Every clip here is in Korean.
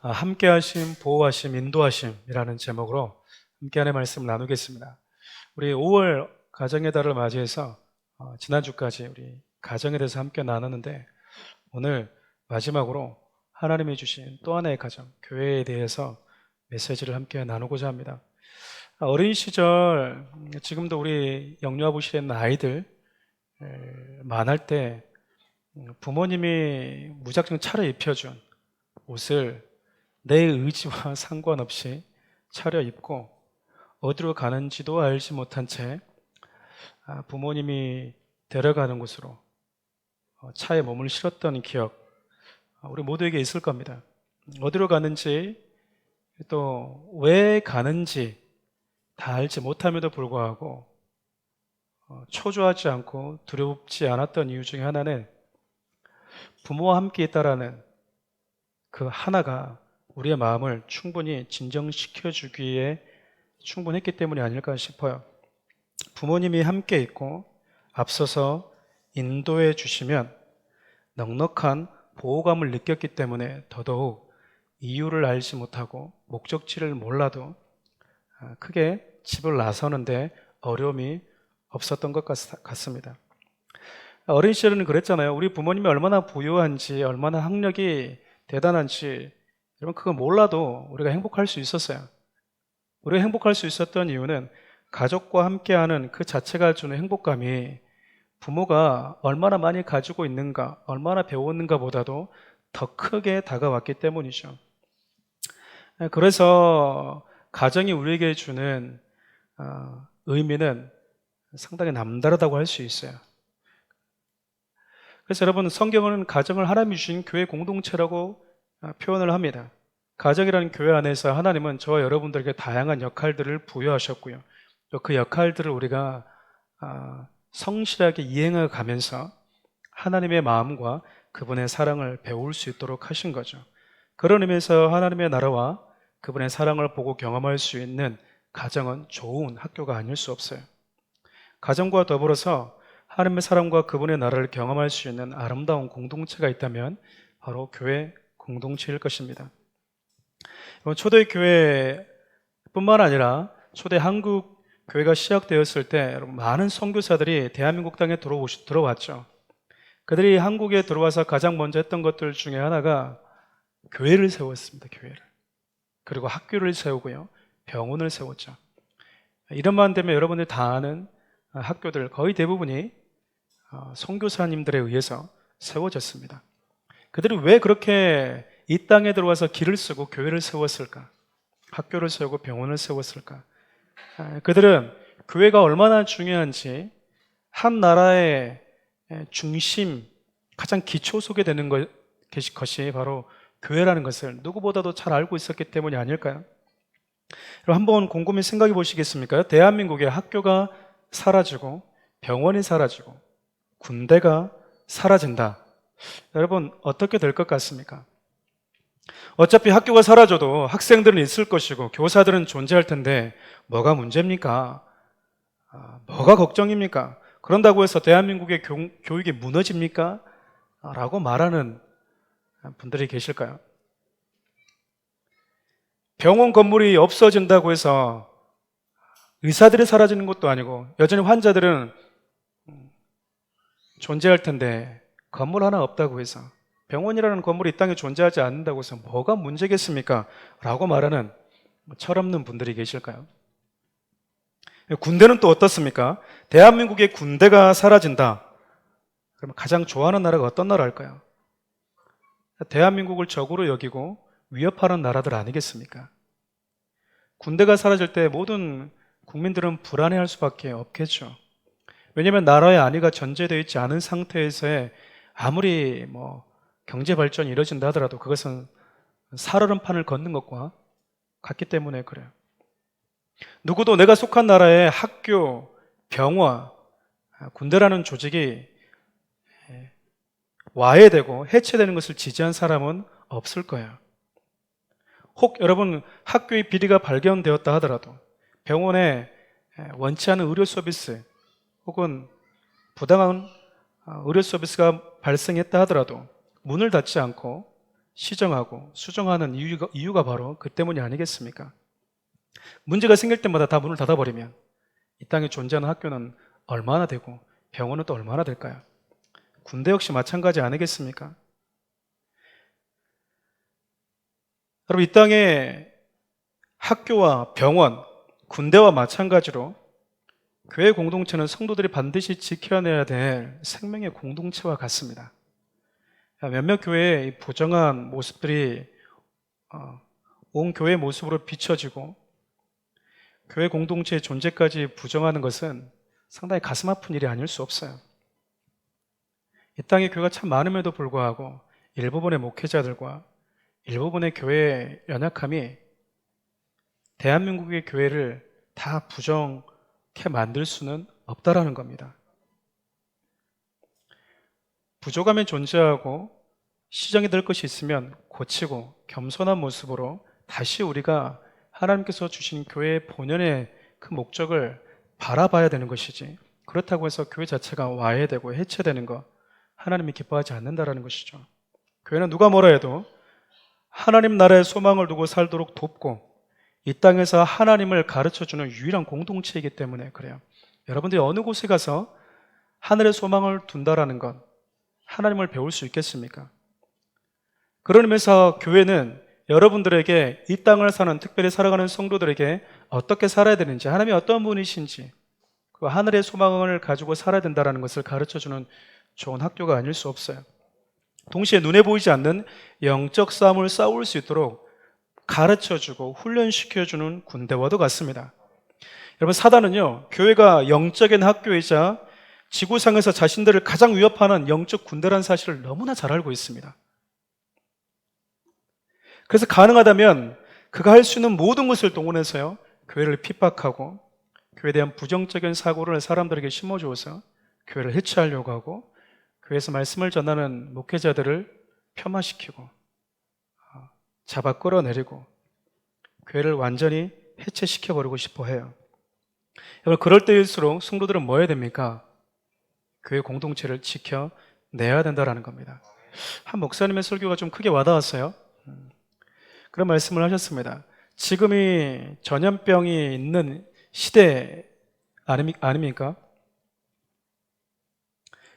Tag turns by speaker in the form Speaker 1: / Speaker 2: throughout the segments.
Speaker 1: 함께하심, 보호하심, 인도하심이라는 제목으로 함께하는 말씀을 나누겠습니다. 우리 5월 가정의 달을 맞이해서 지난주까지 우리 가정에 대해서 함께 나눴는데, 오늘 마지막으로 하나님이 주신 또 하나의 가정, 교회에 대해서 메시지를 함께 나누고자 합니다. 어린 시절, 지금도 우리 영유아부실에 있는 아이들 만날 때 부모님이 무작정 차려입혀준 옷을 내 의지와 상관없이 차려입고 어디로 가는지도 알지 못한 채 부모님이 데려가는 곳으로 차에 몸을 실었던 기억, 우리 모두에게 있을 겁니다. 어디로 가는지 또 왜 가는지 다 알지 못함에도 불구하고 초조하지 않고 두렵지 않았던 이유 중에 하나는 부모와 함께 있다라는 그 하나가 우리의 마음을 충분히 진정시켜주기에 충분했기 때문이 아닐까 싶어요. 부모님이 함께 있고 앞서서 인도해 주시면 넉넉한 보호감을 느꼈기 때문에 더더욱 이유를 알지 못하고 목적지를 몰라도 크게 집을 나서는데 어려움이 없었던 것 같습니다. 어린 시절에는 그랬잖아요. 우리 부모님이 얼마나 부유한지, 얼마나 학력이 대단한지, 여러분 그거 몰라도 우리가 행복할 수 있었어요. 우리가 행복할 수 있었던 이유는 가족과 함께하는 그 자체가 주는 행복감이 부모가 얼마나 많이 가지고 있는가, 얼마나 배웠는가 보다도 더 크게 다가왔기 때문이죠. 그래서 가정이 우리에게 주는 의미는 상당히 남다르다고 할 수 있어요. 그래서 여러분, 성경은 가정을 하나님이 주신 교회 공동체라고 표현을 합니다. 가정이라는 교회 안에서 하나님은 저와 여러분들에게 다양한 역할들을 부여하셨고요. 또 그 역할들을 우리가 성실하게 이행해 가면서 하나님의 마음과 그분의 사랑을 배울 수 있도록 하신 거죠. 그런 의미에서 하나님의 나라와 그분의 사랑을 보고 경험할 수 있는 가정은 좋은 학교가 아닐 수 없어요. 가정과 더불어서 하나님의 사랑과 그분의 나라를 경험할 수 있는 아름다운 공동체가 있다면 바로 교회 공동체일 것입니다. 초대교회뿐만 아니라 초대 한국 교회가 시작되었을 때 많은 선교사들이 대한민국 땅에 들어왔죠. 그들이 한국에 들어와서 가장 먼저 했던 것들 중에 하나가 교회를 세웠습니다. 교회를. 그리고 학교를 세우고요. 병원을 세웠죠. 이름만 되면 여러분들이 다 아는 학교들 거의 대부분이 선교사님들에 의해서 세워졌습니다. 그들이 왜 그렇게 이 땅에 들어와서 길을 쓰고 교회를 세웠을까? 학교를 세우고 병원을 세웠을까? 그들은 교회가 얼마나 중요한지 한 나라의 중심, 가장 기초 속에 되는 것이 바로 교회라는 것을 누구보다도 잘 알고 있었기 때문이 아닐까요? 한번 곰곰이 생각해 보시겠습니까? 대한민국의 학교가 사라지고 병원이 사라지고 군대가 사라진다. 여러분 어떻게 될 것 같습니까? 어차피 학교가 사라져도 학생들은 있을 것이고 교사들은 존재할 텐데 뭐가 문제입니까? 뭐가 걱정입니까? 그런다고 해서 대한민국의 교육이 무너집니까? 라고 말하는 분들이 계실까요? 병원 건물이 없어진다고 해서 의사들이 사라지는 것도 아니고 여전히 환자들은 존재할 텐데 건물 하나 없다고 해서, 병원이라는 건물이 이 땅에 존재하지 않는다고 해서 뭐가 문제겠습니까? 라고 말하는 철없는 분들이 계실까요? 군대는 또 어떻습니까? 대한민국의 군대가 사라진다. 그러면 가장 좋아하는 나라가 어떤 나라일까요? 대한민국을 적으로 여기고 위협하는 나라들 아니겠습니까? 군대가 사라질 때 모든 국민들은 불안해할 수밖에 없겠죠. 왜냐하면 나라의 안위가 전제되어 있지 않은 상태에서의 아무리 경제 발전이 이루어진다 하더라도 그것은 살얼음판을 걷는 것과 같기 때문에 그래요. 누구도 내가 속한 나라의 학교, 병원, 군대라는 조직이 와해되고 해체되는 것을 지지한 사람은 없을 거예요. 혹 여러분 학교의 비리가 발견되었다 하더라도, 병원에 원치 않은 의료 서비스 혹은 부당한 의료 서비스가 발생했다 하더라도 문을 닫지 않고 시정하고 수정하는 이유가 바로 그 때문이 아니겠습니까? 문제가 생길 때마다 다 문을 닫아버리면 이 땅에 존재하는 학교는 얼마나 되고 병원은 또 얼마나 될까요? 군대 역시 마찬가지 아니겠습니까? 여러분, 이 땅에 학교와 병원, 군대와 마찬가지로 교회 공동체는 성도들이 반드시 지켜내야 될 생명의 공동체와 같습니다. 몇몇 교회의 이 부정한 모습들이 온 교회 모습으로 비춰지고 교회 공동체의 존재까지 부정하는 것은 상당히 가슴 아픈 일이 아닐 수 없어요. 이 땅에 교회가 참 많음에도 불구하고 일부분의 목회자들과 일부분의 교회의 연약함이 대한민국의 교회를 다 부정케 만들 수는 없다라는 겁니다. 부족함이 존재하고 시정이 될 것이 있으면 고치고 겸손한 모습으로 다시 우리가 하나님께서 주신 교회의 본연의 그 목적을 바라봐야 되는 것이지, 그렇다고 해서 교회 자체가 와해되고 해체되는 것, 하나님이 기뻐하지 않는다라는 것이죠. 교회는 누가 뭐라 해도 하나님 나라의 소망을 두고 살도록 돕고 이 땅에서 하나님을 가르쳐주는 유일한 공동체이기 때문에 그래요. 여러분들이 어느 곳에 가서 하늘의 소망을 둔다라는 것, 하나님을 배울 수 있겠습니까? 그런 의미에서 교회는 여러분들에게 이 땅을 사는, 특별히 살아가는 성도들에게 어떻게 살아야 되는지, 하나님이 어떤 분이신지, 그 하늘의 소망을 가지고 살아야 된다는 것을 가르쳐주는 좋은 학교가 아닐 수 없어요. 동시에 눈에 보이지 않는 영적 싸움을 싸울 수 있도록 가르쳐주고 훈련시켜주는 군대와도 같습니다. 여러분, 사단은요, 교회가 영적인 학교이자 지구상에서 자신들을 가장 위협하는 영적 군대라는 사실을 너무나 잘 알고 있습니다. 그래서 가능하다면 그가 할 수 있는 모든 것을 동원해서요, 교회를 핍박하고 교회에 대한 부정적인 사고를 사람들에게 심어주어서 교회를 해체하려고 하고 교회에서 말씀을 전하는 목회자들을 폄하시키고 잡아 끌어내리고 교회를 완전히 해체시켜버리고 싶어 해요. 여러분, 그럴 때일수록 성도들은 뭐 해야 됩니까? 교회 공동체를 지켜내야 된다는 겁니다. 한 목사님의 설교가 좀 크게 와닿았어요. 그런 말씀을 하셨습니다. 지금이 전염병이 있는 시대 아닙니까?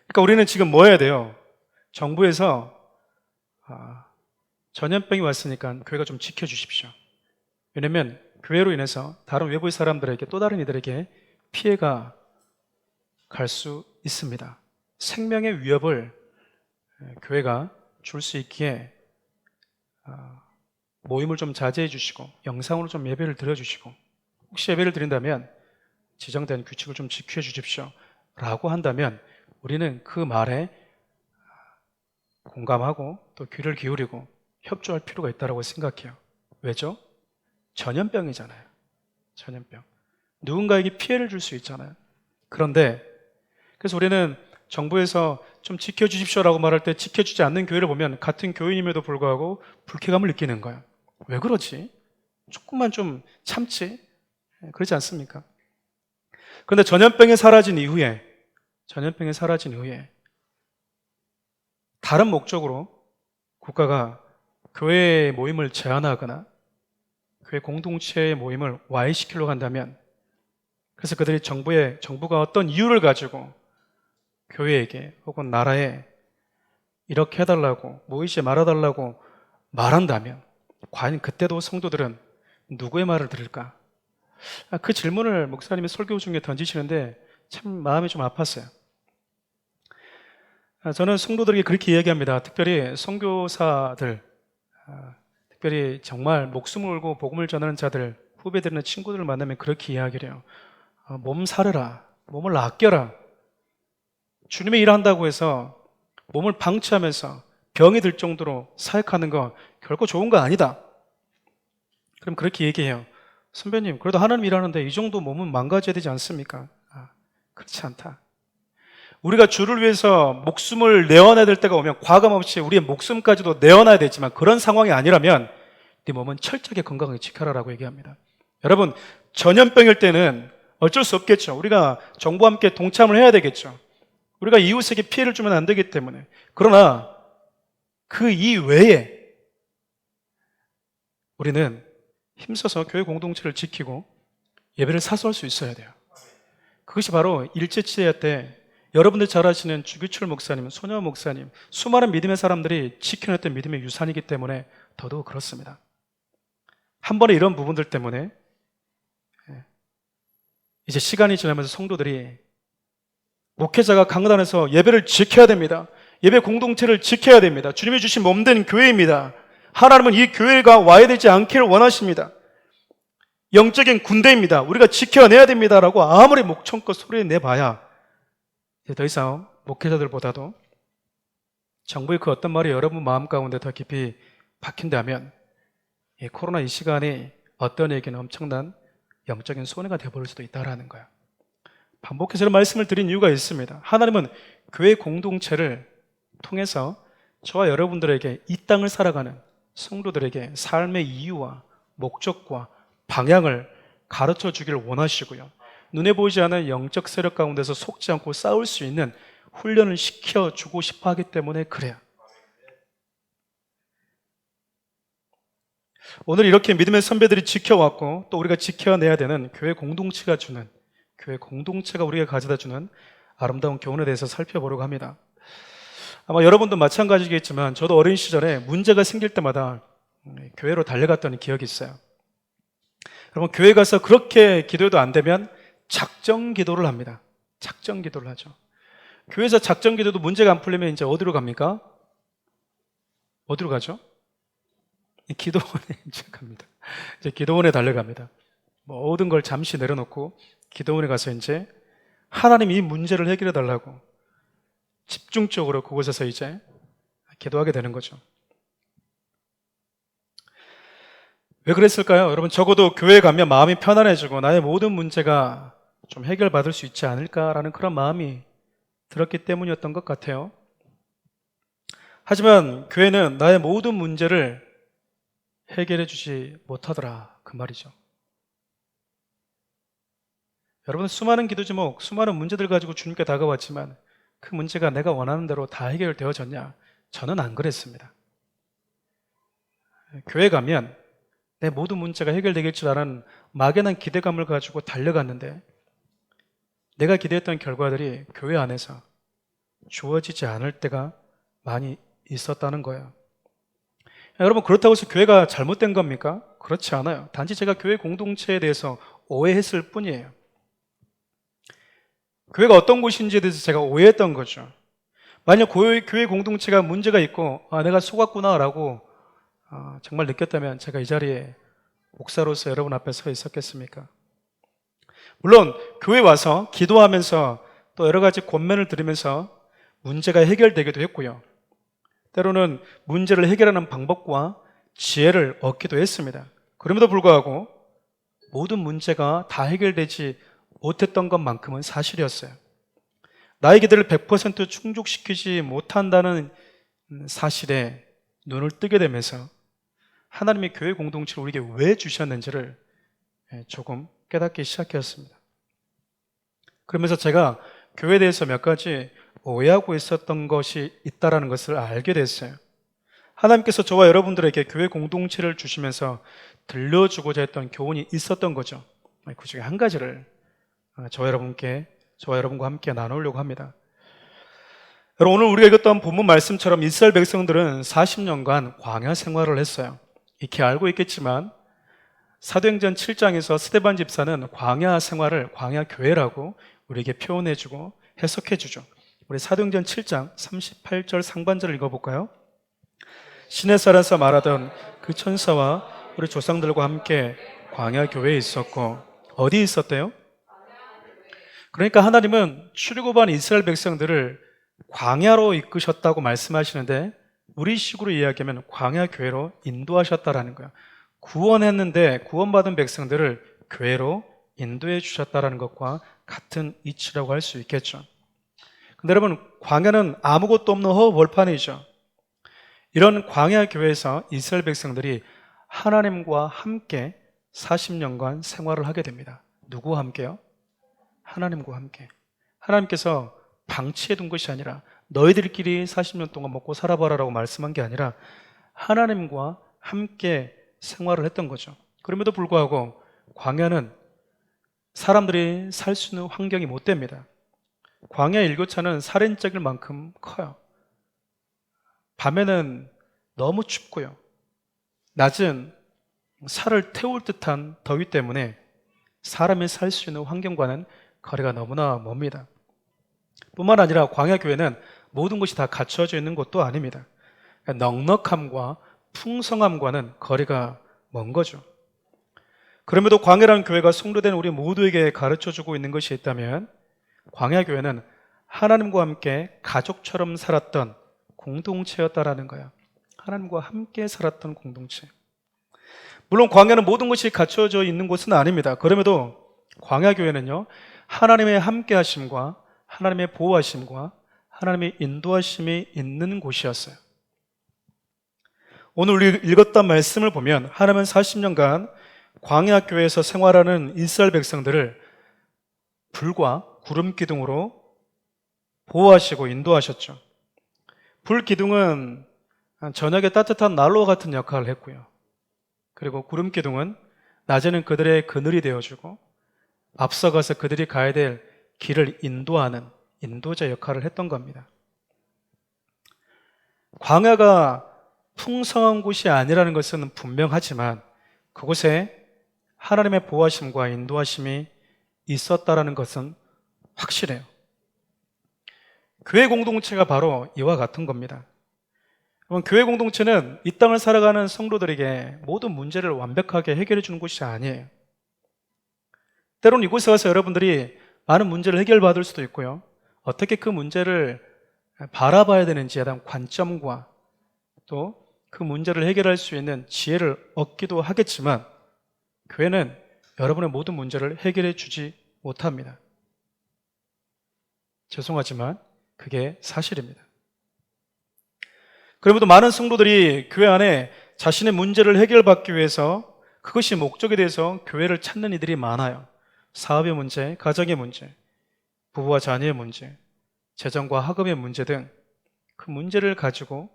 Speaker 1: 그러니까 우리는 지금 뭐 해야 돼요? 정부에서 전염병이 왔으니까 교회가 좀 지켜주십시오. 왜냐하면 교회로 인해서 다른 외부의 사람들에게, 또 다른 이들에게 피해가 갈 수 있습니다. 생명의 위협을 교회가 줄 수 있기에 모임을 좀 자제해 주시고 영상으로 좀 예배를 드려주시고, 혹시 예배를 드린다면 지정된 규칙을 좀 지켜 주십시오 라고 한다면 우리는 그 말에 공감하고 또 귀를 기울이고 협조할 필요가 있다고 생각해요. 왜죠? 전염병이잖아요. 전염병. 누군가에게 피해를 줄 수 있잖아요. 그런데 그래서 우리는 정부에서 좀 지켜주십시오라고 말할 때 지켜주지 않는 교회를 보면 같은 교인임에도 불구하고 불쾌감을 느끼는 거예요. 왜 그러지? 조금만 좀 참지? 그렇지 않습니까? 그런데 전염병이 사라진 이후에 다른 목적으로 국가가 교회 모임을 제한하거나 교회 공동체의 모임을 와해시키려고 한다면, 그래서 그들이 정부가 어떤 이유를 가지고 교회에게 혹은 나라에 이렇게 해달라고, 모이지 말아달라고 말한다면 과연 그때도 성도들은 누구의 말을 들을까? 그 질문을 목사님이 설교 중에 던지시는데 참 마음이 좀 아팠어요. 저는 성도들에게 그렇게 이야기합니다. 특별히 선교사들, 특별히 정말 목숨을 걸고 복음을 전하는 자들, 후배들이나 친구들을 만나면 그렇게 이야기를 해요. 몸 사르라, 몸을 아껴라. 주님의 일을 한다고 해서 몸을 방치하면서 병이 들 정도로 사역하는 거 결코 좋은 거 아니다. 그럼 그렇게 얘기해요. 선배님, 그래도 하나님 일하는데 이 정도 몸은 망가져야 되지 않습니까? 그렇지 않다. 우리가 주를 위해서 목숨을 내어놔야 될 때가 오면 과감없이 우리의 목숨까지도 내어놔야 되지만, 그런 상황이 아니라면 네 몸은 철저하게 건강하게 지켜라라고 얘기합니다. 여러분, 전염병일 때는 어쩔 수 없겠죠. 우리가 정부와 함께 동참을 해야 되겠죠. 우리가 이웃에게 피해를 주면 안 되기 때문에. 그러나 그 이외에 우리는 힘써서 교회 공동체를 지키고 예배를 사수할 수 있어야 돼요. 그것이 바로 일제치대 때 여러분들 잘 아시는 주규철 목사님, 손여 목사님, 수많은 믿음의 사람들이 지켜냈던 믿음의 유산이기 때문에 더더욱 그렇습니다. 한 번에 이런 부분들 때문에 이제 시간이 지나면서 성도들이 목회자가 강단에서 예배를 지켜야 됩니다. 예배 공동체를 지켜야 됩니다. 주님이 주신 몸된 교회입니다. 하나님은 이 교회가 와야 되지 않기를 원하십니다. 영적인 군대입니다. 우리가 지켜내야 됩니다라고 아무리 목청껏 소리 내봐야 이제 더 이상 목회자들보다도 정부의 그 어떤 말이 여러분 마음 가운데 더 깊이 박힌다면 이 코로나 이 시간이 어떤 에게는 엄청난 영적인 손해가 되어버릴 수도 있다는 거예요. 반복해서 이런 말씀을 드린 이유가 있습니다. 하나님은 교회 공동체를 통해서 저와 여러분들에게 이 땅을 살아가는 성도들에게 삶의 이유와 목적과 방향을 가르쳐 주기를 원하시고요. 눈에 보이지 않는 영적 세력 가운데서 속지 않고 싸울 수 있는 훈련을 시켜주고 싶어 하기 때문에 그래요. 오늘 이렇게 믿음의 선배들이 지켜왔고 또 우리가 지켜내야 되는 교회 공동체가 주는, 교회 공동체가 우리에게 가져다 주는 아름다운 교훈에 대해서 살펴보려고 합니다. 아마 여러분도 마찬가지겠지만 저도 어린 시절에 문제가 생길 때마다 교회로 달려갔던 기억이 있어요. 여러분, 교회 가서 그렇게 기도해도 안 되면 작정 기도를 합니다. 작정 기도를 하죠. 교회에서 작정 기도도 문제가 안 풀리면 이제 어디로 갑니까? 어디로 가죠? 기도원에 이제 갑니다. 이제 기도원에 달려갑니다. 모든 걸 잠시 내려놓고 기도원에 가서 이제 하나님 이 문제를 해결해 달라고 집중적으로 그곳에서 이제 기도하게 되는 거죠. 왜 그랬을까요? 여러분, 적어도 교회에 가면 마음이 편안해지고 나의 모든 문제가 좀 해결받을 수 있지 않을까라는 그런 마음이 들었기 때문이었던 것 같아요. 하지만 교회는 나의 모든 문제를 해결해 주지 못하더라, 그 말이죠. 여러분, 수많은 기도 제목, 수많은 문제들 가지고 주님께 다가왔지만 그 문제가 내가 원하는 대로 다 해결되어졌냐? 저는 안 그랬습니다. 교회 가면 내 모든 문제가 해결되길 줄 아는 막연한 기대감을 가지고 달려갔는데 내가 기대했던 결과들이 교회 안에서 주어지지 않을 때가 많이 있었다는 거예요. 여러분, 그렇다고 해서 교회가 잘못된 겁니까? 그렇지 않아요. 단지 제가 교회 공동체에 대해서 오해했을 뿐이에요. 교회가 어떤 곳인지에 대해서 제가 오해했던 거죠. 만약 교회 공동체가 문제가 있고 내가 속았구나라고 정말 느꼈다면 제가 이 자리에 목사로서 여러분 앞에 서 있었겠습니까? 물론 교회 와서 기도하면서 또 여러 가지 권면을 들으면서 문제가 해결되기도 했고요. 때로는 문제를 해결하는 방법과 지혜를 얻기도 했습니다. 그럼에도 불구하고 모든 문제가 다 해결되지 못했던 것만큼은 사실이었어요. 나의 기대를 100% 충족시키지 못한다는 사실에 눈을 뜨게 되면서 하나님의 교회 공동체를 우리에게 왜 주셨는지를 조금 깨닫기 시작했습니다. 그러면서 제가 교회에 대해서 몇 가지 오해하고 있었던 것이 있다는 것을 알게 됐어요. 하나님께서 저와 여러분들에게 교회 공동체를 주시면서 들려주고자 했던 교훈이 있었던 거죠. 그 중에 한 가지를 저와 여러분과 함께 나누려고 합니다. 여러분, 오늘 우리가 읽었던 본문 말씀처럼 이스라엘 백성들은 40년간 광야 생활을 했어요. 익히 알고 있겠지만 사도행전 7장에서 스데반 집사는 광야 생활을 광야 교회라고 우리에게 표현해주고 해석해주죠. 우리 사도행전 7장 38절 상반절을 읽어볼까요? 시내살에서 말하던 그 천사와 우리 조상들과 함께 광야 교회에 있었고, 어디 있었대요? 그러니까 하나님은 출애굽한 이스라엘 백성들을 광야로 이끄셨다고 말씀하시는데 우리식으로 이야기하면 광야 교회로 인도하셨다라는 거예요. 구원했는데 구원받은 백성들을 교회로 인도해 주셨다라는 것과 같은 이치라고 할 수 있겠죠. 근데 여러분, 광야는 아무것도 없는 허벌판이죠. 이런 광야 교회에서 이스라엘 백성들이 하나님과 함께 40년간 생활을 하게 됩니다. 누구와 함께요? 하나님과 함께. 하나님께서 방치해 둔 것이 아니라 너희들끼리 40년 동안 먹고 살아봐라라고 말씀한 게 아니라 하나님과 함께 생활을 했던 거죠. 그럼에도 불구하고 광야는 사람들이 살 수 있는 환경이 못 됩니다. 광야 일교차는 살인적일 만큼 커요. 밤에는 너무 춥고요. 낮은 살을 태울 듯한 더위 때문에 사람이 살 수 있는 환경과는 거리가 너무나 멉니다. 뿐만 아니라 광야 교회는 모든 것이 다 갖춰져 있는 것도 아닙니다. 넉넉함과 풍성함과는 거리가 먼 거죠. 그럼에도 광야라는 교회가 성도된 우리 모두에게 가르쳐주고 있는 것이 있다면 광야 교회는 하나님과 함께 가족처럼 살았던 공동체였다라는 거야. 하나님과 함께 살았던 공동체. 물론 광야는 모든 것이 갖춰져 있는 곳은 아닙니다. 그럼에도 광야 교회는요, 하나님의 함께 하심과 하나님의 보호하심과 하나님의 인도하심이 있는 곳이었어요. 오늘 우리 읽었던 말씀을 보면 하나님은 40년간 광야 교회에서 생활하는 이스라엘 백성들을 불과 구름 기둥으로 보호하시고 인도하셨죠. 불 기둥은 저녁에 따뜻한 난로 같은 역할을 했고요. 그리고 구름 기둥은 낮에는 그들의 그늘이 되어주고 앞서가서 그들이 가야 될 길을 인도하는 인도자 역할을 했던 겁니다. 광야가 풍성한 곳이 아니라는 것은 분명하지만 그곳에 하나님의 보호하심과 인도하심이 있었다라는 것은 확실해요. 교회 공동체가 바로 이와 같은 겁니다. 교회 공동체는 이 땅을 살아가는 성도들에게 모든 문제를 완벽하게 해결해 주는 곳이 아니에요. 때로는 이곳에 와서 여러분들이 많은 문제를 해결받을 수도 있고요. 어떻게 그 문제를 바라봐야 되는지에 대한 관점과 또 그 문제를 해결할 수 있는 지혜를 얻기도 하겠지만 교회는 여러분의 모든 문제를 해결해 주지 못합니다. 죄송하지만 그게 사실입니다. 그럼에도 많은 성도들이 교회 안에 자신의 문제를 해결받기 위해서 그것이 목적에 대해서 교회를 찾는 이들이 많아요. 사업의 문제, 가정의 문제, 부부와 자녀의 문제, 재정과 학업의 문제 등 그 문제를 가지고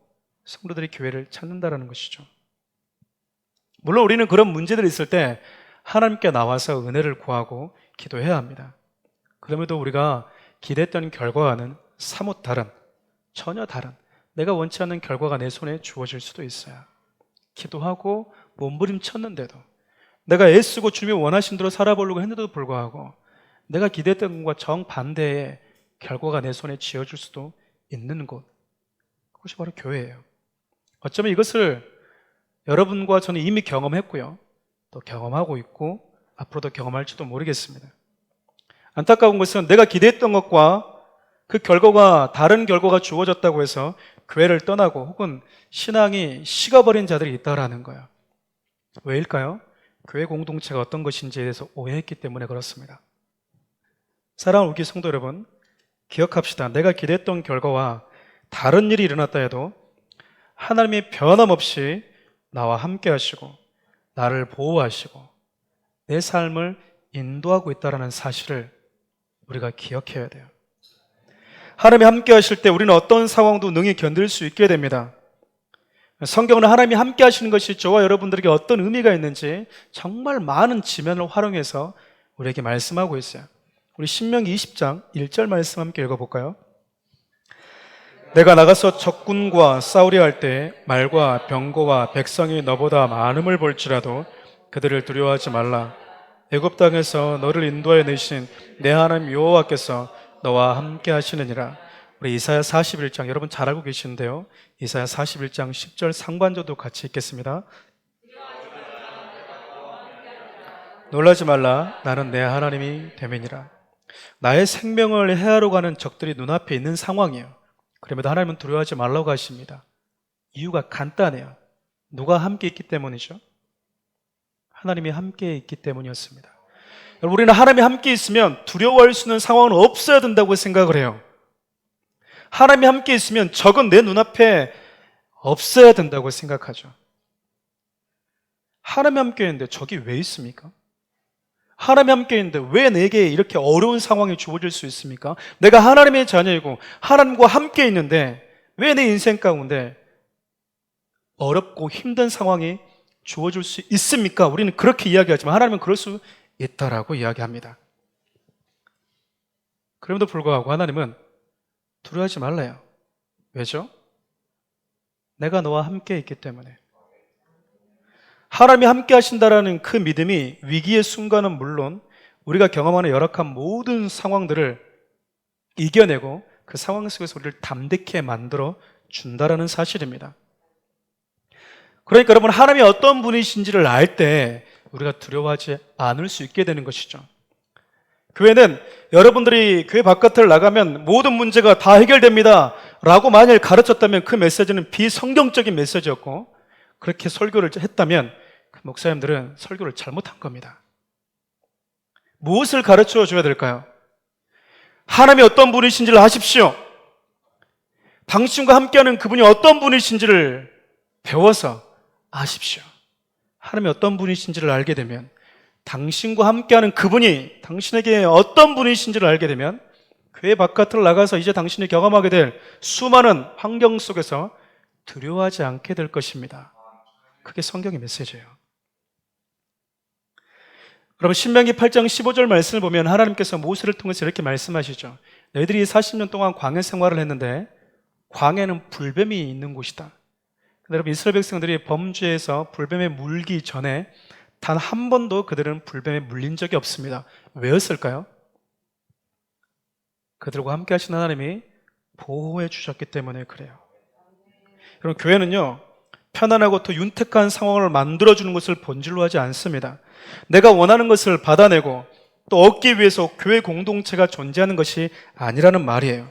Speaker 1: 성도들이 교회를 찾는다는 것이죠. 물론 우리는 그런 문제들이 있을 때 하나님께 나와서 은혜를 구하고 기도해야 합니다. 그럼에도 우리가 기대했던 결과와는 사뭇 다른, 전혀 다른, 내가 원치 않는 결과가 내 손에 주어질 수도 있어요. 기도하고 몸부림쳤는데도 내가 애쓰고 주님이 원하신 대로 살아보려고 했는데도 불구하고 내가 기대했던 것과 정반대의 결과가 내 손에 쥐어질 수도 있는 곳, 그것이 바로 교회예요. 어쩌면 이것을 여러분과 저는 이미 경험했고요, 또 경험하고 있고 앞으로도 경험할지도 모르겠습니다. 안타까운 것은 내가 기대했던 것과 그 결과가 다른 결과가 주어졌다고 해서 교회를 떠나고 혹은 신앙이 식어버린 자들이 있다라는 거예요. 왜일까요? 교회 공동체가 어떤 것인지에 대해서 오해했기 때문에 그렇습니다. 사랑하는 우리 성도 여러분, 기억합시다. 내가 기대했던 결과와 다른 일이 일어났다 해도 하나님이 변함없이 나와 함께 하시고 나를 보호하시고 내 삶을 인도하고 있다는 사실을 우리가 기억해야 돼요. 하나님이 함께 하실 때 우리는 어떤 상황도 능히 견딜 수 있게 됩니다. 성경은 하나님이 함께 하시는 것이 저와 여러분들에게 어떤 의미가 있는지 정말 많은 지면을 활용해서 우리에게 말씀하고 있어요. 우리 신명기 20장 1절 말씀 함께 읽어볼까요? 내가 나가서 적군과 싸우려 할 때 말과 병거와 백성이 너보다 많음을 볼지라도 그들을 두려워하지 말라. 애굽 땅에서 너를 인도하여 내신 내 하나님 여호와께서 너와 함께 하시느니라. 우리 이사야 41장 여러분 잘 알고 계시는데요, 이사야 41장 10절 상반절도 같이 읽겠습니다. 놀라지 말라. 나는 내 하나님이 됨이니라. 나의 생명을 해하러 가는 적들이 눈앞에 있는 상황이에요. 그럼에도 하나님은 두려워하지 말라고 하십니다. 이유가 간단해요. 누가 함께 있기 때문이죠? 하나님이 함께 있기 때문이었습니다. 여러분, 우리는 하나님이 함께 있으면 두려워할 수 있는 상황은 없어야 된다고 생각을 해요. 하나님이 함께 있으면 적은 내 눈앞에 없어야 된다고 생각하죠. 하나님이 함께 있는데 적이 왜 있습니까? 하나님이 함께 있는데 왜 내게 이렇게 어려운 상황이 주어질 수 있습니까? 내가 하나님의 자녀이고 하나님과 함께 있는데 왜 내 인생 가운데 어렵고 힘든 상황이 주어줄 수 있습니까? 우리는 그렇게 이야기하지만 하나님은 그럴 수 있다라고 이야기합니다. 그럼에도 불구하고 하나님은 두려워하지 말래요. 왜죠? 내가 너와 함께 있기 때문에. 하나님이 함께 하신다라는 그 믿음이 위기의 순간은 물론 우리가 경험하는 열악한 모든 상황들을 이겨내고 그 상황 속에서 우리를 담대케 만들어 준다라는 사실입니다. 그러니까 여러분, 하나님이 어떤 분이신지를 알 때 우리가 두려워하지 않을 수 있게 되는 것이죠. 교회는 여러분들이 교회 바깥을 나가면 모든 문제가 다 해결됩니다 라고 만일 가르쳤다면 그 메시지는 비성경적인 메시지였고, 그렇게 설교를 했다면 그 목사님들은 설교를 잘못한 겁니다. 무엇을 가르쳐 줘야 될까요? 하나님이 어떤 분이신지를 아십시오. 당신과 함께하는 그분이 어떤 분이신지를 배워서 아십시오. 하나님이 어떤 분이신지를 알게 되면, 당신과 함께하는 그분이 당신에게 어떤 분이신지를 알게 되면 교회 바깥을 나가서 이제 당신이 경험하게 될 수많은 환경 속에서 두려워하지 않게 될 것입니다. 그게 성경의 메시지예요. 여러분, 신명기 8장 15절 말씀을 보면 하나님께서 모세를 통해서 이렇게 말씀하시죠. 너희들이 40년 동안 광야 생활을 했는데 광야는 불뱀이 있는 곳이다. 여러분, 이스라엘 백성들이 범죄에서 불뱀에 물기 전에 단 한 번도 그들은 불뱀에 물린 적이 없습니다. 왜였을까요? 그들과 함께 하신 하나님이 보호해 주셨기 때문에 그래요. 여러분, 교회는요, 편안하고 또 윤택한 상황을 만들어주는 것을 본질로 하지 않습니다. 내가 원하는 것을 받아내고 또 얻기 위해서 교회 공동체가 존재하는 것이 아니라는 말이에요.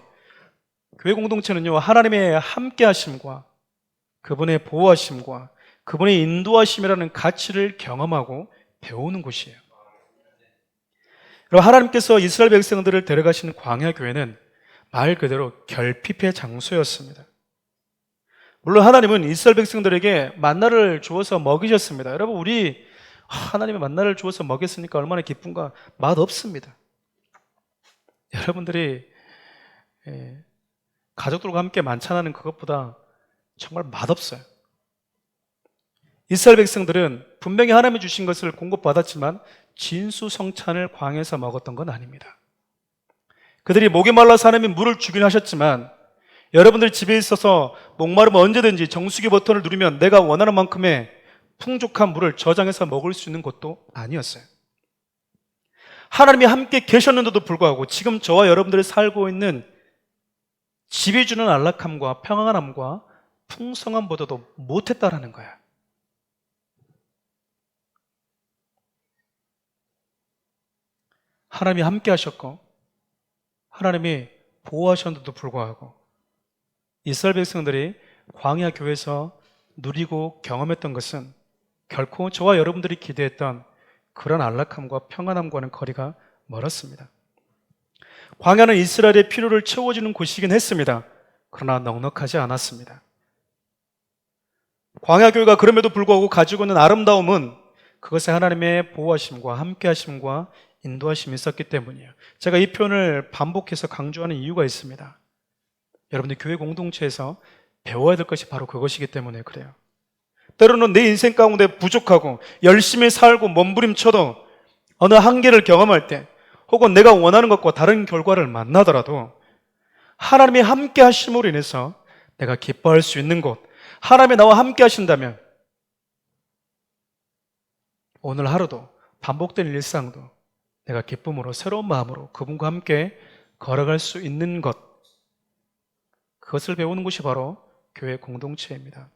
Speaker 1: 교회 공동체는요, 하나님의 함께 하심과 그분의 보호하심과 그분의 인도하심이라는 가치를 경험하고 배우는 곳이에요. 그리고 하나님께서 이스라엘 백성들을 데려가신 광야 교회는 말 그대로 결핍의 장소였습니다. 물론 하나님은 이스라엘 백성들에게 만나를 주어서 먹이셨습니다. 여러분, 우리 하나님의 만나를 주어서 먹였으니까 얼마나 기쁜가? 맛없습니다. 여러분들이 가족들과 함께 만찬하는 그것보다 정말 맛없어요. 이스라엘 백성들은 분명히 하나님이 주신 것을 공급받았지만 진수성찬을 광야에서 먹었던 건 아닙니다. 그들이 목이 말라서 하나님이 물을 주긴 하셨지만, 여러분들 집에 있어서 목마르면 언제든지 정수기 버튼을 누르면 내가 원하는 만큼의 풍족한 물을 저장해서 먹을 수 있는 것도 아니었어요. 하나님이 함께 계셨는데도 불구하고 지금 저와 여러분들이 살고 있는 집이 주는 안락함과 평안함과 풍성함보다도 못했다라는 거야. 하나님이 함께 하셨고 하나님이 보호하셨는데도 불구하고 이스라엘 백성들이 광야 교회에서 누리고 경험했던 것은 결코 저와 여러분들이 기대했던 그런 안락함과 평안함과는 거리가 멀었습니다. 광야는 이스라엘의 필요를 채워주는 곳이긴 했습니다. 그러나 넉넉하지 않았습니다. 광야 교회가 그럼에도 불구하고 가지고 있는 아름다움은 그것에 하나님의 보호하심과 함께하심과 인도하심이 있었기 때문이에요. 제가 이 표현을 반복해서 강조하는 이유가 있습니다. 여러분들 교회 공동체에서 배워야 될 것이 바로 그것이기 때문에 그래요. 때로는 내 인생 가운데 부족하고 열심히 살고 몸부림쳐도 어느 한계를 경험할 때, 혹은 내가 원하는 것과 다른 결과를 만나더라도 하나님이 함께 하심으로 인해서 내가 기뻐할 수 있는 곳, 하나님이 나와 함께 하신다면 오늘 하루도 반복된 일상도 내가 기쁨으로 새로운 마음으로 그분과 함께 걸어갈 수 있는 것, 그것을 배우는 곳이 바로 교회 공동체입니다.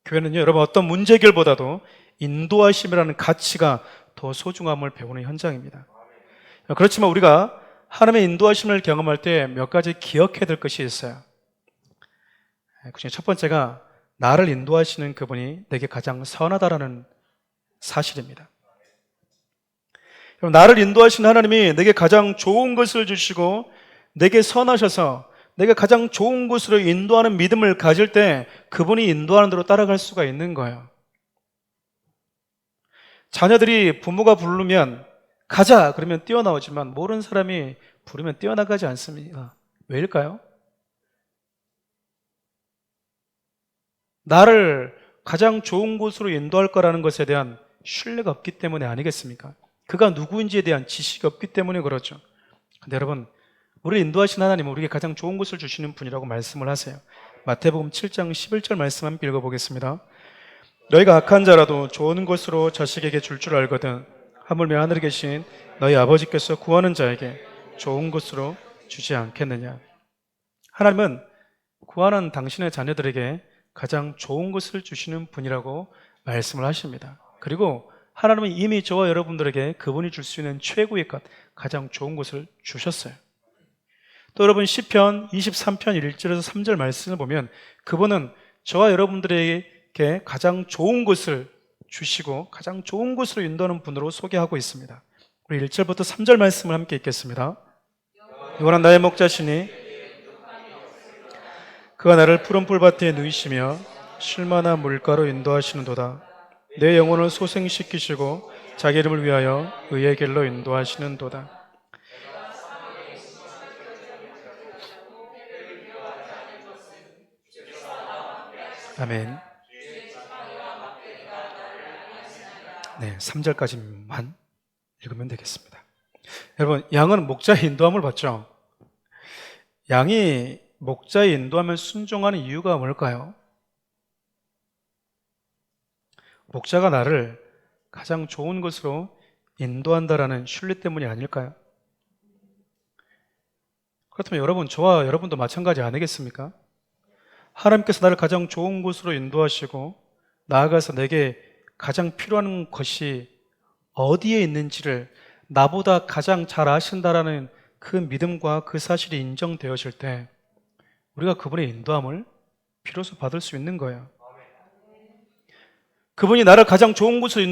Speaker 1: 교회는요, 여러분, 어떤 문제 해결보다도 인도하심이라는 가치가 더 소중함을 배우는 현장입니다. 그렇지만 우리가 하나님의 인도하심을 경험할 때 몇 가지 기억해야 될 것이 있어요. 그중에 첫 번째가 나를 인도하시는 그분이 내게 가장 선하다라는 사실입니다. 나를 인도하시는 하나님이 내게 가장 좋은 것을 주시고 내게 선하셔서 내가 가장 좋은 곳으로 인도하는 믿음을 가질 때 그분이 인도하는 대로 따라갈 수가 있는 거예요. 자녀들이 부모가 부르면 가자 그러면 뛰어나오지만 모르는 사람이 부르면 뛰어나가지 않습니다. 왜일까요? 나를 가장 좋은 곳으로 인도할 거라는 것에 대한 신뢰가 없기 때문에 아니겠습니까? 그가 누구인지에 대한 지식이 없기 때문에 그렇죠. 근데 여러분, 우리를 인도하신 하나님은 우리에게 가장 좋은 곳을 주시는 분이라고 말씀을 하세요. 마태복음 7장 11절 말씀 함께 읽어보겠습니다. 너희가 악한 자라도 좋은 곳으로 자식에게 줄 알거든 하물며 하늘에 계신 너희 아버지께서 구하는 자에게 좋은 곳으로 주지 않겠느냐. 하나님은 구하는 당신의 자녀들에게 가장 좋은 것을 주시는 분이라고 말씀을 하십니다. 그리고 하나님은 이미 저와 여러분들에게 그분이 줄 수 있는 최고의 것, 가장 좋은 것을 주셨어요. 또 여러분 시편 23편 1절에서 3절 말씀을 보면 그분은 저와 여러분들에게 가장 좋은 것을 주시고 가장 좋은 것으로 인도하는 분으로 소개하고 있습니다. 우리 1절부터 3절 말씀을 함께 읽겠습니다. 영원한 나의 목자시니 그가 나를 푸른 풀밭에 누이시며 쉴만한 물가로 인도하시는도다. 내 영혼을 소생시키시고 자기 이름을 위하여 의의 길로 인도하시는도다. 아멘. 네, 3절까지만 읽으면 되겠습니다. 여러분, 양은 목자의 인도함을 받죠? 양이 목자의 인도함을 순종하는 이유가 뭘까요? 목자가 나를 가장 좋은 것으로 인도한다라는 신뢰 때문이 아닐까요? 그렇다면 여러분, 저와 여러분도 마찬가지 아니겠습니까? 하나님께서 나를 가장 좋은 곳으로 인도하시고 나아가서 내게 가장 필요한 것이 어디에 있는지를 나보다 가장 잘 아신다라는 그 믿음과 그 사실이 인정되어질 때 우리가 그분의 인도함을 비로소 받을 수 있는 거예요. 그분이 나를 가장 좋은 곳으로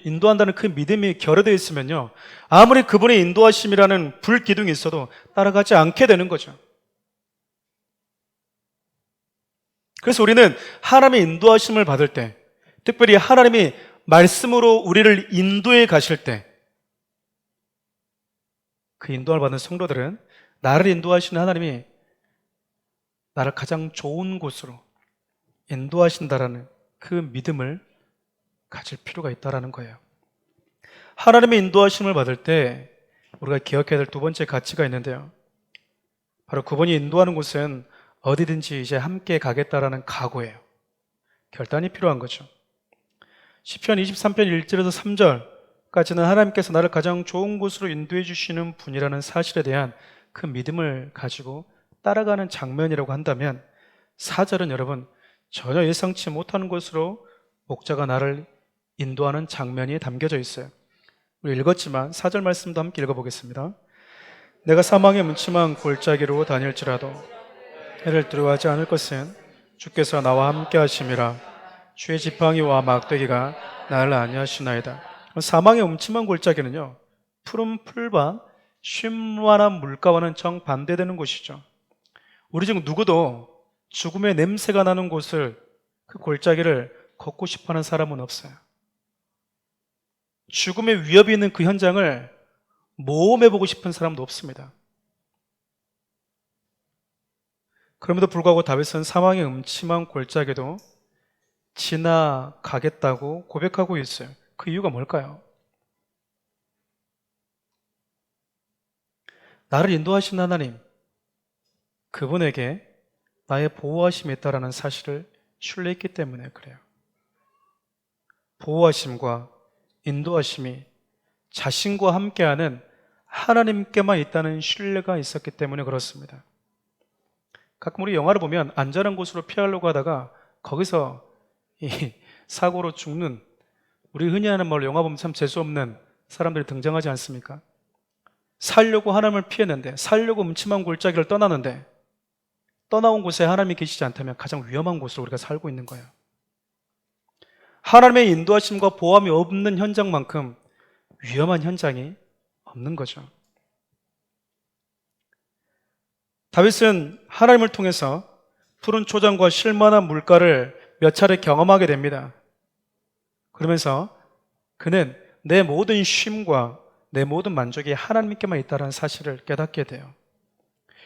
Speaker 1: 인도한다는 그 믿음이 결여되어 있으면요, 아무리 그분의 인도하심이라는 불기둥이 있어도 따라가지 않게 되는 거죠. 그래서 우리는 하나님의 인도하심을 받을 때, 특별히 하나님이 말씀으로 우리를 인도해 가실 때, 그 인도를 받는 성도들은 나를 인도하시는 하나님이 나를 가장 좋은 곳으로 인도하신다라는 그 믿음을 가질 필요가 있다는 거예요. 하나님의 인도하심을 받을 때 우리가 기억해야 될 두 번째 가치가 있는데요, 바로 그분이 인도하는 곳은 어디든지 이제 함께 가겠다라는 각오예요. 결단이 필요한 거죠. 시편 23편 1절에서 3절까지는 하나님께서 나를 가장 좋은 곳으로 인도해 주시는 분이라는 사실에 대한 그 믿음을 가지고 따라가는 장면이라고 한다면, 4절은 여러분 전혀 예상치 못하는 곳으로 목자가 나를 인도하는 장면이 담겨져 있어요. 우리 읽었지만 4절 말씀도 함께 읽어보겠습니다. 내가 사망의 문침한 골짜기로 다닐지라도 해를 두려워하지 않을 것은 주께서 나와 함께 하심이라. 주의 지팡이와 막대기가 나를 안위하시나이다. 사망의 음침한 골짜기는요, 푸른 풀밭, 쉼만한 물가와는 정반대되는 곳이죠. 우리 중 누구도 죽음의 냄새가 나는 곳을, 그 골짜기를 걷고 싶어하는 사람은 없어요. 죽음의 위협이 있는 그 현장을 모험해보고 싶은 사람도 없습니다. 그럼에도 불구하고 다윗은 사망의 음침한 골짜기도 지나가겠다고 고백하고 있어요. 그 이유가 뭘까요? 나를 인도하신 하나님, 그분에게 나의 보호하심이 있다라는 사실을 신뢰했기 때문에 그래요. 보호하심과 인도하심이 자신과 함께하는 하나님께만 있다는 신뢰가 있었기 때문에 그렇습니다. 가끔 우리 영화를 보면 안전한 곳으로 피하려고 하다가 거기서 이 사고로 죽는, 우리 흔히 하는 말로 영화 보면 참 재수없는 사람들이 등장하지 않습니까? 살려고 하나님을 피했는데, 살려고 음침한 골짜기를 떠나는데, 떠나온 곳에 하나님이 계시지 않다면 가장 위험한 곳으로 우리가 살고 있는 거예요. 하나님의 인도하심과 보호함이 없는 현장만큼 위험한 현장이 없는 거죠. 다윗은 하나님을 통해서 푸른 초장과 쉴만한 물가를 몇 차례 경험하게 됩니다. 그러면서 그는 내 모든 쉼과 내 모든 만족이 하나님께만 있다는 사실을 깨닫게 돼요.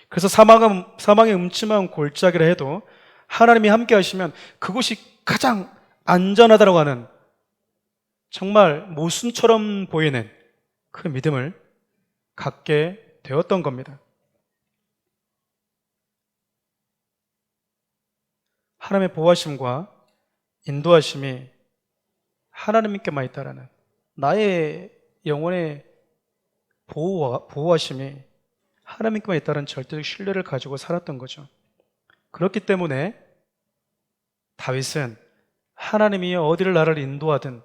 Speaker 1: 그래서 사망의 음침한 골짜기라 해도 하나님이 함께 하시면 그곳이 가장 안전하다고 하는 정말 모순처럼 보이는 그 믿음을 갖게 되었던 겁니다. 하나님의 보호하심과 인도하심이 하나님께만 있다라는 나의 영혼의 보호하심이 하나님께만 있다는 절대적 신뢰를 가지고 살았던 거죠. 그렇기 때문에 다윗은 하나님이 어디를 나를 인도하든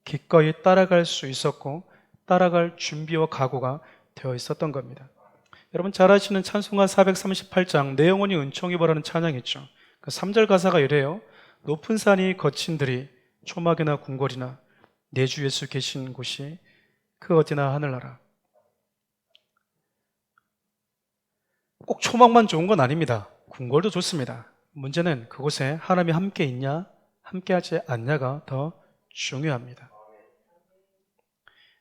Speaker 1: 기꺼이 따라갈 수 있었고 따라갈 준비와 각오가 되어 있었던 겁니다. 여러분 잘 아시는 찬송가 438장 내 영혼이 은총이 바라는 찬양 있죠. 그 3절 가사가 이래요. 높은 산이 거친들이 초막이나 궁궐이나 내 주 예수 계신 곳이 그 어디나 하늘나라. 꼭 초막만 좋은 건 아닙니다. 궁궐도 좋습니다. 문제는 그곳에 하나님이 함께 있냐 함께 하지 않냐가 더 중요합니다.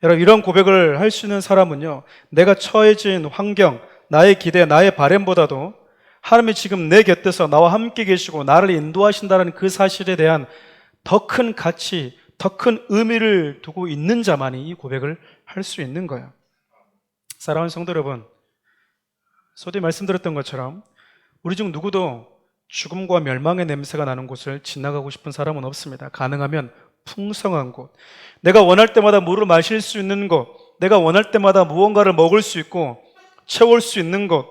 Speaker 1: 여러분 이런 고백을 할 수 있는 사람은요, 내가 처해진 환경, 나의 기대, 나의 바램보다도 하나님이 지금 내 곁에서 나와 함께 계시고 나를 인도하신다는 그 사실에 대한 더 큰 가치, 더 큰 의미를 두고 있는 자만이 이 고백을 할 수 있는 거예요. 사랑하는 성도 여러분, 소위 말씀드렸던 것처럼 우리 중 누구도 죽음과 멸망의 냄새가 나는 곳을 지나가고 싶은 사람은 없습니다. 가능하면 풍성한 곳, 내가 원할 때마다 물을 마실 수 있는 곳, 내가 원할 때마다 무언가를 먹을 수 있고 채울 수 있는 곳,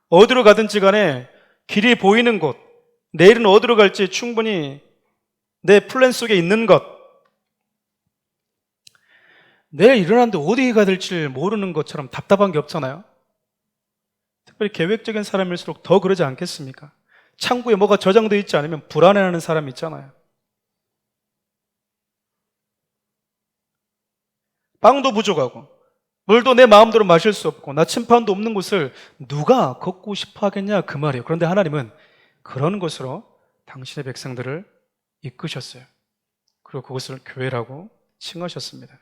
Speaker 1: 어디로 가든지 간에 길이 보이는 곳, 내일은 어디로 갈지 충분히 내 플랜 속에 있는 것, 내일 일어났는데 어디 가야 될지 모르는 것처럼 답답한 게 없잖아요. 특별히 계획적인 사람일수록 더 그러지 않겠습니까? 창구에 뭐가 저장되어 있지 않으면 불안해하는 사람 있잖아요. 빵도 부족하고 물도 내 마음대로 마실 수 없고 나침판도 없는 곳을 누가 걷고 싶어 하겠냐 그 말이에요. 그런데 하나님은 그런 곳으로 당신의 백성들을 이끄셨어요. 그리고 그것을 교회라고 칭하셨습니다.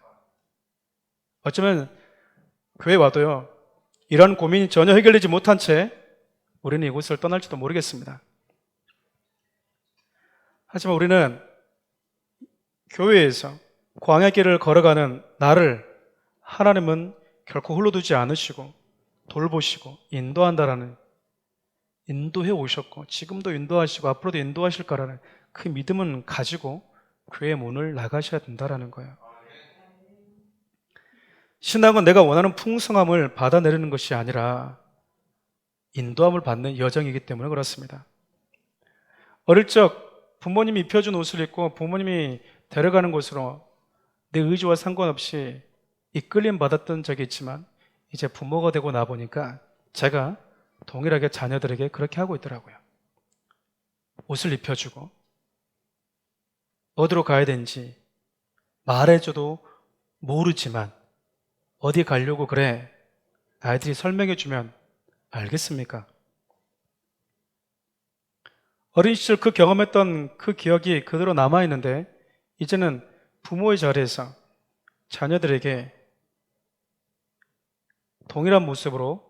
Speaker 1: 어쩌면 교회 와도요, 이런 고민이 전혀 해결되지 못한 채 우리는 이곳을 떠날지도 모르겠습니다. 하지만 우리는 교회에서 광야길을 걸어가는 나를 하나님은 결코 홀로두지 않으시고 돌보시고 인도한다라는, 인도해 오셨고 지금도 인도하시고 앞으로도 인도하실 거라는 그 믿음은 가지고 교회 문을 나가셔야 된다라는 거예요. 신앙은 내가 원하는 풍성함을 받아내리는 것이 아니라 인도함을 받는 여정이기 때문에 그렇습니다. 어릴 적 부모님이 입혀준 옷을 입고 부모님이 데려가는 곳으로 내 의지와 상관없이 이끌림 받았던 적이 있지만 이제 부모가 되고 나 보니까 제가 동일하게 자녀들에게 그렇게 하고 있더라고요. 옷을 입혀주고 어디로 가야 되는지 말해줘도 모르지만 어디 가려고 그래? 아이들이 설명해주면 알겠습니까? 어린 시절 그 경험했던 그 기억이 그대로 남아있는데 이제는 부모의 자리에서 자녀들에게 동일한 모습으로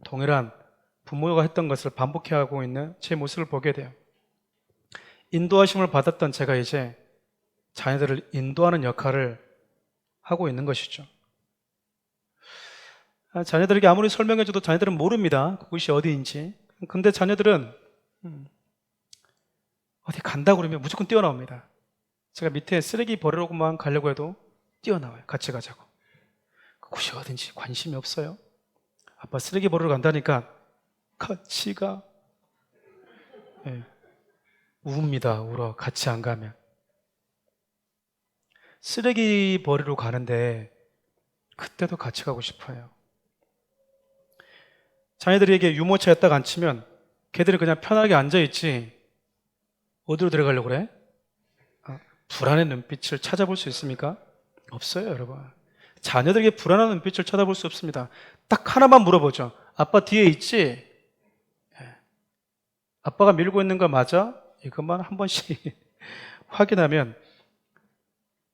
Speaker 1: 동일한 부모가 했던 것을 반복해 하고 있는 제 모습을 보게 돼요. 인도하심을 받았던 제가 이제 자녀들을 인도하는 역할을 하고 있는 것이죠. 자녀들에게 아무리 설명해줘도 자녀들은 모릅니다. 그곳이 어디인지. 근데 자녀들은 어디 간다고 그러면 무조건 뛰어나옵니다. 제가 밑에 쓰레기 버리러만 가려고 해도 뛰어나와요. 같이 가자고. 그곳이 어딘지 관심이 없어요. 아빠 쓰레기 버리러 간다니까 같이 가. 네. 웁니다. 울어. 같이 안 가면. 쓰레기 버리러 가는데 그때도 같이 가고 싶어요. 자녀들에게 유모차에 딱 앉히면 걔들이 그냥 편하게 앉아있지 어디로 들어가려고 그래? 불안의 눈빛을 찾아볼 수 있습니까? 없어요, 여러분. 자녀들에게 불안한 눈빛을 쳐다볼 수 없습니다. 딱 하나만 물어보죠. 아빠 뒤에 있지? 아빠가 밀고 있는 거 맞아? 이것만 한 번씩 확인하면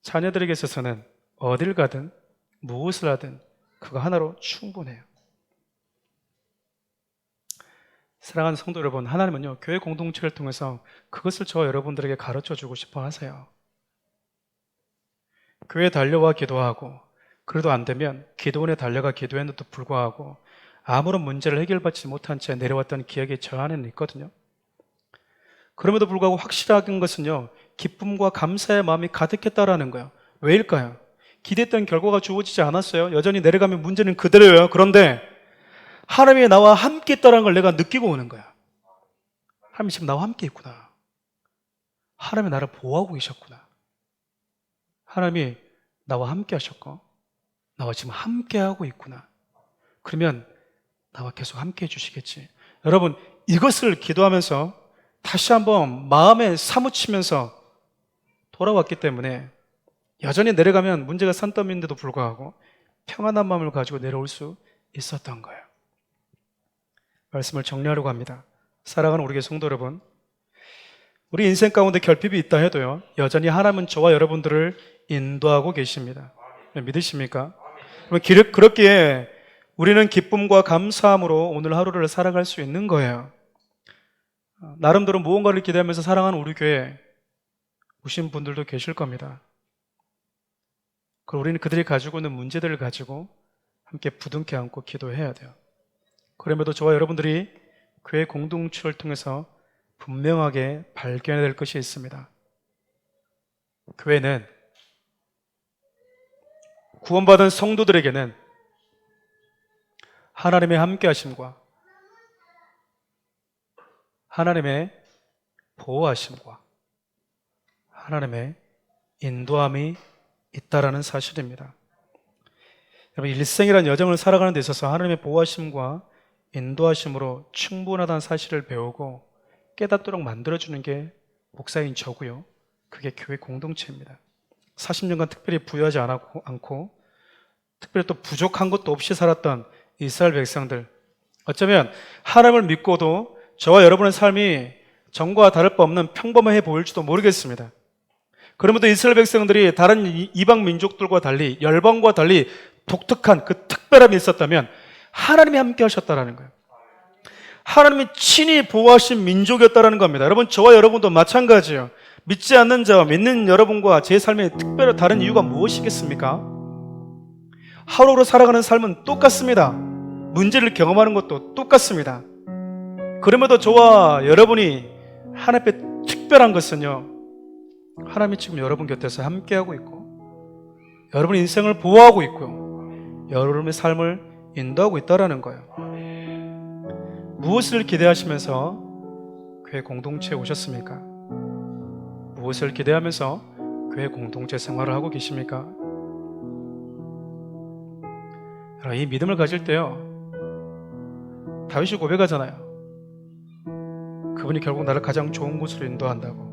Speaker 1: 자녀들에게 있어서는 어딜 가든 무엇을 하든 그거 하나로 충분해요. 사랑하는 성도 여러분, 하나님은요, 교회 공동체를 통해서 그것을 저와 여러분들에게 가르쳐 주고 싶어 하세요. 교회에 달려와 기도하고, 그래도 안 되면 기도원에 달려가 기도했는데도 불구하고 아무런 문제를 해결받지 못한 채 내려왔던 기억이 저 안에는 있거든요. 그럼에도 불구하고 확실한 것은요, 기쁨과 감사의 마음이 가득했다라는 거예요. 왜일까요? 기대했던 결과가 주어지지 않았어요. 여전히 내려가면 문제는 그대로예요. 그런데 하나님이 나와 함께 있다는 걸 내가 느끼고 오는 거야. 하나님이 지금 나와 함께 있구나. 하나님이 나를 보호하고 계셨구나. 하나님이 나와 함께 하셨고 나와 지금 함께 하고 있구나. 그러면 나와 계속 함께 해주시겠지. 여러분, 이것을 기도하면서 다시 한번 마음에 사무치면서 돌아왔기 때문에 여전히 내려가면 문제가 산더미인데도 불구하고 평안한 마음을 가지고 내려올 수 있었던 거예요. 말씀을 정리하려고 합니다. 사랑하는 우리 교회 성도 여러분, 우리 인생 가운데 결핍이 있다 해도요, 여전히 하나님은 저와 여러분들을 인도하고 계십니다. 믿으십니까? 그렇기에 우리는 기쁨과 감사함으로 오늘 하루를 살아갈 수 있는 거예요. 나름대로 무언가를 기대하면서 사랑하는 우리 교회에 오신 분들도 계실 겁니다. 그리고 우리는 그들이 가지고 있는 문제들을 가지고 함께 부둥켜 안고 기도해야 돼요. 그럼에도 저와 여러분들이 교회 공동체를 통해서 분명하게 발견해야 될 것이 있습니다. 교회는 구원받은 성도들에게는 하나님의 함께하심과 하나님의 보호하심과 하나님의 인도함이 있다라는 사실입니다. 여러분, 일생이라는 여정을 살아가는 데 있어서 하나님의 보호하심과 인도하심으로 충분하다는 사실을 배우고 깨닫도록 만들어주는 게 목사인 저고요. 그게 교회 공동체입니다. 40년간 특별히 부유하지 않고 특별히 또 부족한 것도 없이 살았던 이스라엘 백성들, 어쩌면 하나님을 믿고도 저와 여러분의 삶이 전과 다를 바 없는 평범해 보일지도 모르겠습니다. 그러면도 이스라엘 백성들이 다른 이방 민족들과 달리, 열방과 달리 독특한 그 특별함이 있었다면 하나님이 함께 하셨다라는 거예요. 하나님이 친히 보호하신 민족이었다라는 겁니다. 여러분, 저와 여러분도 마찬가지예요. 믿지 않는 자와 믿는 여러분과 제 삶의 특별히 다른 이유가 무엇이겠습니까? 하루로 살아가는 삶은 똑같습니다. 문제를 경험하는 것도 똑같습니다. 그럼에도 저와 여러분이 하나님 앞에 특별한 것은요, 하나님이 지금 여러분 곁에서 함께하고 있고 여러분의 인생을 보호하고 있고요, 여러분의 삶을 인도하고 있다는 거예요. 무엇을 기대하시면서 교회 공동체에 오셨습니까? 무엇을 기대하면서 교회 공동체 생활을 하고 계십니까? 이 믿음을 가질 때요, 다윗이 고백하잖아요. 그분이 결국 나를 가장 좋은 곳으로 인도한다고.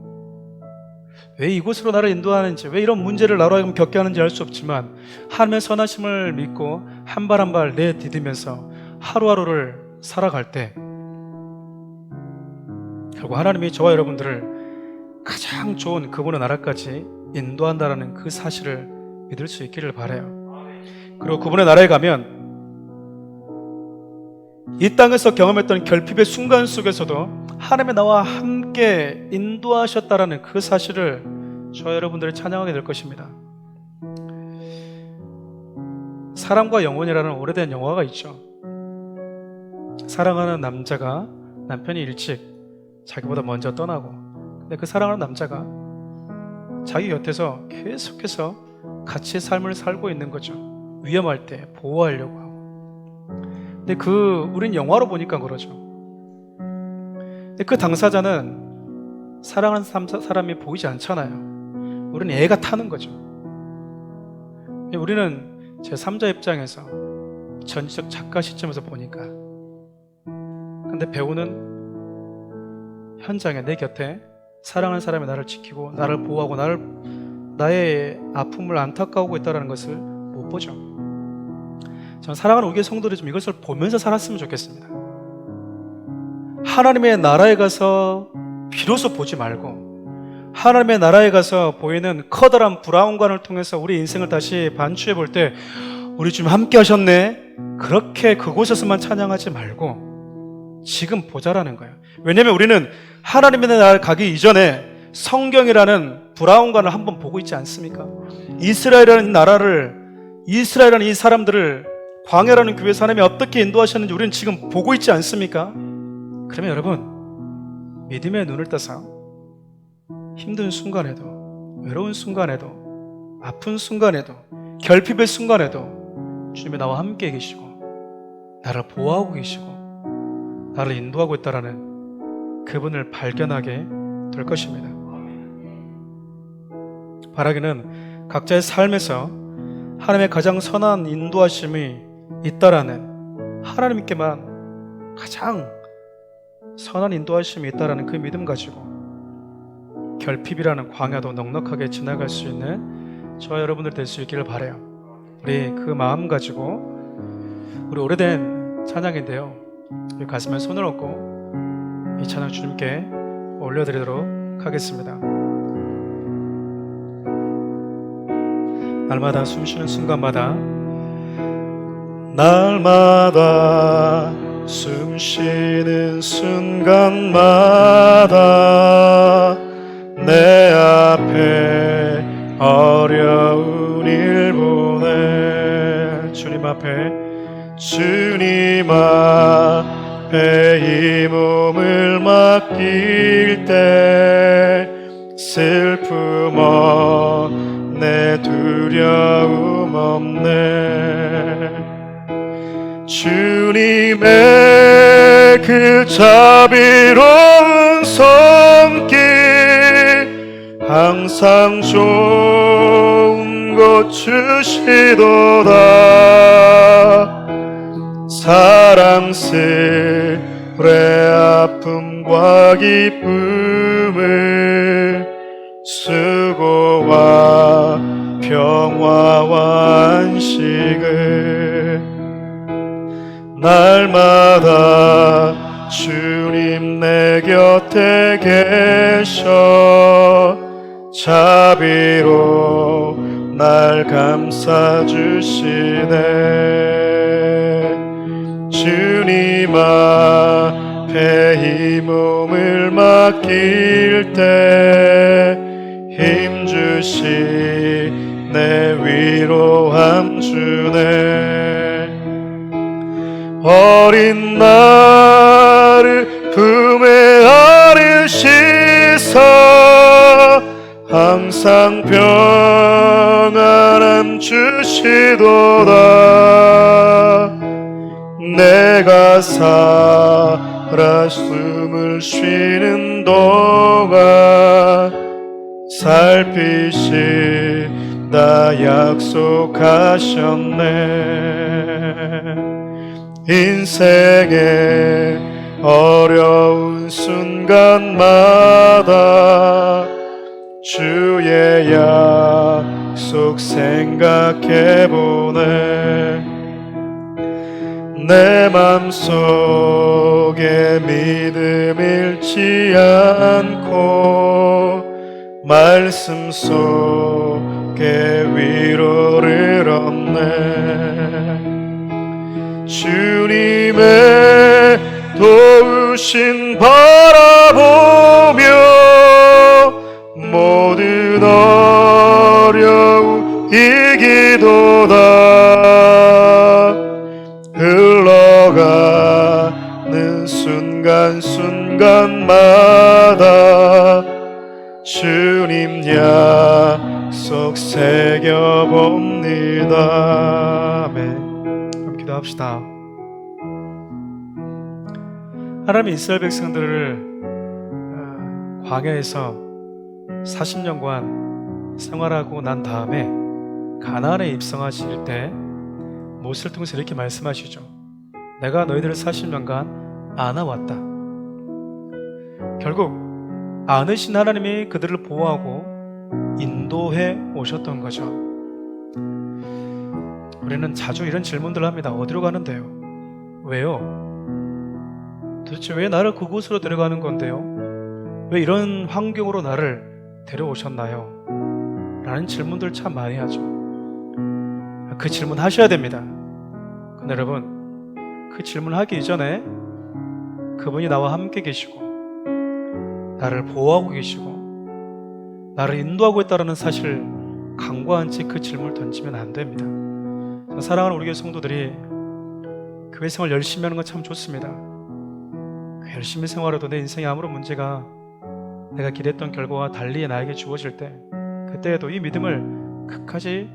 Speaker 1: 왜 이곳으로 나를 인도하는지, 왜 이런 문제를 나로 하여금 겪게 하는지 알 수 없지만 하나님의 선하심을 믿고 한 발 한 발 내디디면서 하루하루를 살아갈 때 결국 하나님이 저와 여러분들을 가장 좋은 그분의 나라까지 인도한다는 그 사실을 믿을 수 있기를 바라요. 그리고 그분의 나라에 가면 이 땅에서 경험했던 결핍의 순간 속에서도 하나님의 나와 함께 인도하셨다라는 그 사실을 저 여러분들이 찬양하게 될 것입니다. 사랑과 영혼이라는 오래된 영화가 있죠. 사랑하는 남자가 남편이 일찍 자기보다 먼저 떠나고, 근데 그 사랑하는 남자가 자기 곁에서 계속해서 같이 삶을 살고 있는 거죠. 위험할 때 보호하려고 하고. 근데 우린 영화로 보니까 그러죠. 근데 그 당사자는 사랑하는 사람이 보이지 않잖아요. 우리는 애가 타는 거죠. 우리는 제3자 입장에서 전지적 작가 시점에서 보니까, 근데 배우는 현장에 내 곁에 사랑하는 사람이 나를 지키고 나를 보호하고 나의 아픔을 안타까워하고 있다는 것을 못 보죠. 저는 사랑하는 우리 교회 성도들이 좀 이것을 보면서 살았으면 좋겠습니다. 하나님의 나라에 가서 비로소 보지 말고 하나님의 나라에 가서 보이는 커다란 브라운관을 통해서 우리 인생을 다시 반추해 볼 때 우리 주님 함께 하셨네, 그렇게 그곳에서만 찬양하지 말고 지금 보자라는 거예요. 왜냐하면 우리는 하나님의 나라를 가기 이전에 성경이라는 브라운관을 한번 보고 있지 않습니까? 이스라엘이라는 나라를, 이스라엘이라는 이 사람들을 광야라는 교회 하나님이 어떻게 인도하셨는지 우리는 지금 보고 있지 않습니까? 그러면 여러분, 믿음의 눈을 떠서 힘든 순간에도, 외로운 순간에도, 아픈 순간에도, 결핍의 순간에도 주님이 나와 함께 계시고 나를 보호하고 계시고 나를 인도하고 있다라는 그분을 발견하게 될 것입니다. 바라기는 각자의 삶에서 하나님의 가장 선한 인도하심이 있다라는, 하나님께만 가장 선한 인도하심이 있다라는 그 믿음 가지고 결핍이라는 광야도 넉넉하게 지나갈 수 있는 저와 여러분들 될 수 있기를 바라요. 우리 그 마음 가지고, 우리 오래된 찬양인데요, 우리 가슴에 손을 얹고 이 찬양 주님께 올려드리도록 하겠습니다. 날마다 숨쉬는 순간마다, 날마다 숨쉬는 순간마다 내 앞에 어려운 일 보내 주님 앞에 이 몸을 맡길 때 슬픔 없네, 두려움 없네. 주님의 그 자비로운 손길 항상 좋은 것 주시도다. 사랑스레 아픔과 기쁨을, 수고와 평화와 안식을 날마다 주님 내 곁에 계셔 자비로 날 감싸주시네. 주님 앞에 이 몸을 맡길 때 힘주시네, 위로함 주네. 어린 나를 품에 안으시서 항상 평안함 주시도다. 내가 살아 숨을 쉬는 동안 살피시다 약속하셨네. 인생의 어려운 순간마다 주의 약속 생각해보네. 내 맘속에 믿음 잃지 않고 말씀 속에 위로를 얻네. 주님의 도우심 바라보며 모든 어려움 이기도다. 흘러가는 순간순간마다 주님 약속 새겨봅니다. 아멘. 기도합시다. 하나님이 이스라엘 백성들을 광야에서 40년간 생활하고 난 다음에 가나안에 입성하실 때 모세를 통해서 이렇게 말씀하시죠. 내가 너희들을 40년간 안아왔다. 결국 안으신 하나님이 그들을 보호하고 인도해 오셨던 거죠. 우리는 자주 이런 질문들을 합니다. 어디로 가는데요? 왜요? 도대체 왜 나를 그곳으로 데려가는 건데요? 왜 이런 환경으로 나를 데려오셨나요? 라는 질문들 참 많이 하죠. 그 질문 하셔야 됩니다. 근데 여러분, 그 질문 하기 이전에 그분이 나와 함께 계시고 나를 보호하고 계시고 나를 인도하고 있다는 사실을 간과한 채 그 질문을 던지면 안 됩니다. 사랑하는 우리 교회 성도들이 교회 생활 열심히 하는 건 참 좋습니다. 열심히 생활해도 내 인생에 아무런 문제가 내가 기대했던 결과와 달리 나에게 주어질 때 그때에도 이 믿음을 끝까지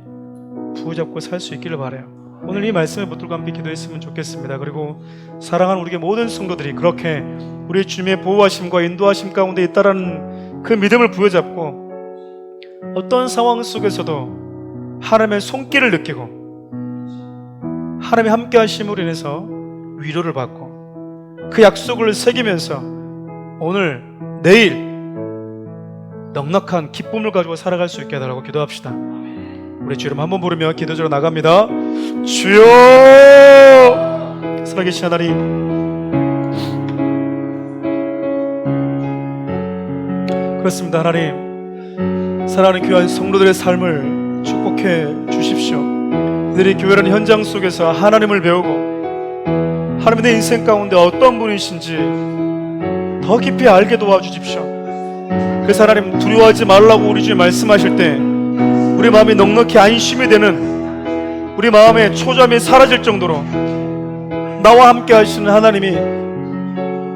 Speaker 1: 부여잡고 살 수 있기를 바라요. 오늘 이 말씀을 붙들고 함께 기도했으면 좋겠습니다. 그리고 사랑하는 우리 모든 성도들이 그렇게 우리 주님의 보호하심과 인도하심 가운데 있다라는 그 믿음을 부여잡고 어떤 상황 속에서도 하나님의 손길을 느끼고 하나님의 함께 하심으로 인해서 위로를 받고 그 약속을 새기면서 오늘 내일 넉넉한 기쁨을 가지고 살아갈 수 있게 해달라고 기도합시다. 우리 주 이름 한번 부르며 기도자로 나갑니다. 주여! 살아계신 하나님, 그렇습니다. 하나님, 사랑하는 귀한 성도들의 삶을 축복해 주십시오. 그들이 교회라는 현장 속에서 하나님을 배우고 하나님의 내 인생 가운데 어떤 분이신지 더 깊이 알게 도와주십시오. 그래서 하나님, 두려워하지 말라고 우리 주에 말씀하실 때 우리 마음이 넉넉히 안심이 되는, 우리 마음의 초조함이 사라질 정도로 나와 함께 하시는 하나님이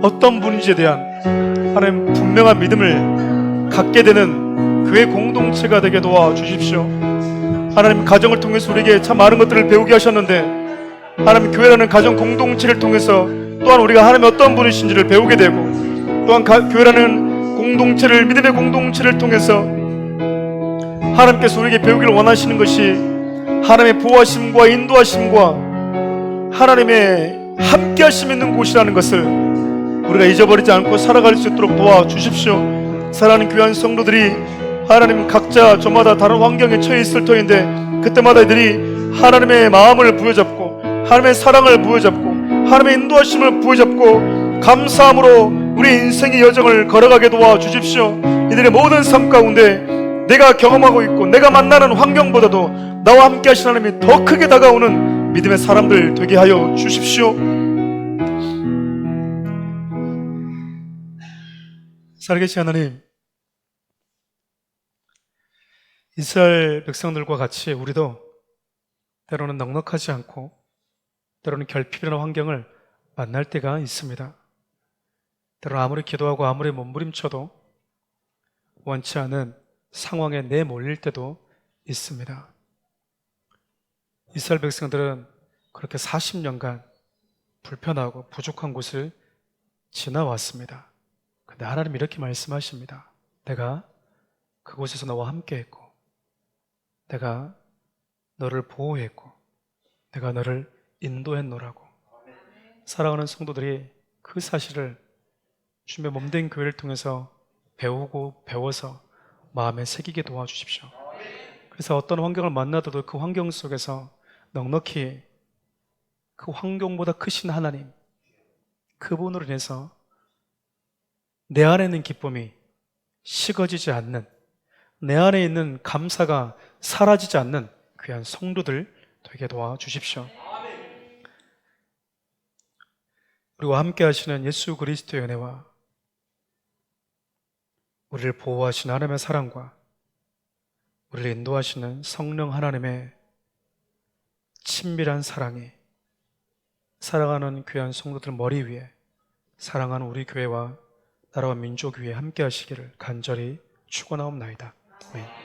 Speaker 1: 어떤 분인지에 대한 하나님 분명한 믿음을 갖게 되는 교회 공동체가 되게 도와주십시오. 하나님, 가정을 통해서 우리에게 참 많은 것들을 배우게 하셨는데 하나님, 교회라는 가정 공동체를 통해서 또한 우리가 하나님의 어떤 분이신지를 배우게 되고, 또한 교회라는 공동체를, 믿음의 공동체를 통해서 하나님께서 우리에게 배우기를 원하시는 것이 하나님의 보호하심과 인도하심과 하나님의 함께하심 있는 곳이라는 것을 우리가 잊어버리지 않고 살아갈 수 있도록 도와주십시오. 사랑하는 귀한 성도들이 하나님 각자 저마다 다른 환경에 처해 있을 터인데 그때마다 이들이 하나님의 마음을 부여잡고 하나님의 사랑을 부여잡고 하나님의 인도하심을 부여잡고 감사함으로 우리 인생의 여정을 걸어가게 도와주십시오. 이들의 모든 삶 가운데 내가 경험하고 있고 내가 만나는 환경보다도 나와 함께 하신 하나님이 더 크게 다가오는 믿음의 사람들 되게 하여 주십시오. 살아계신 하나님, 이스라엘 백성들과 같이 우리도 때로는 넉넉하지 않고 때로는 결핍이라는 환경을 만날 때가 있습니다. 때로는 아무리 기도하고 아무리 몸부림쳐도 원치 않은 상황에 내몰릴 때도 있습니다. 이스라엘 백성들은 그렇게 40년간 불편하고 부족한 곳을 지나왔습니다. 그런데 하나님 이렇게 말씀하십니다. 내가 그곳에서 너와 함께 했고 내가 너를 보호했고 내가 너를 인도했노라고. 사랑하는 성도들이 그 사실을 주님의 몸된 교회를 통해서 배우고 배워서 마음에 새기게 도와주십시오. 그래서 어떤 환경을 만나도 그 환경 속에서 넉넉히 그 환경보다 크신 하나님, 그분으로 인해서 내 안에 있는 기쁨이 식어지지 않는, 내 안에 있는 감사가 사라지지 않는 귀한 성도들 되게 도와주십시오. 그리고 함께 하시는 예수 그리스도의 은혜와 우리를 보호하시는 하나님의 사랑과 우리를 인도하시는 성령 하나님의 친밀한 사랑이 사랑하는 귀한 성도들 머리 위에, 사랑하는 우리 교회와 나라와 민족 위에 함께 하시기를 간절히 축원하옵나이다. 아멘.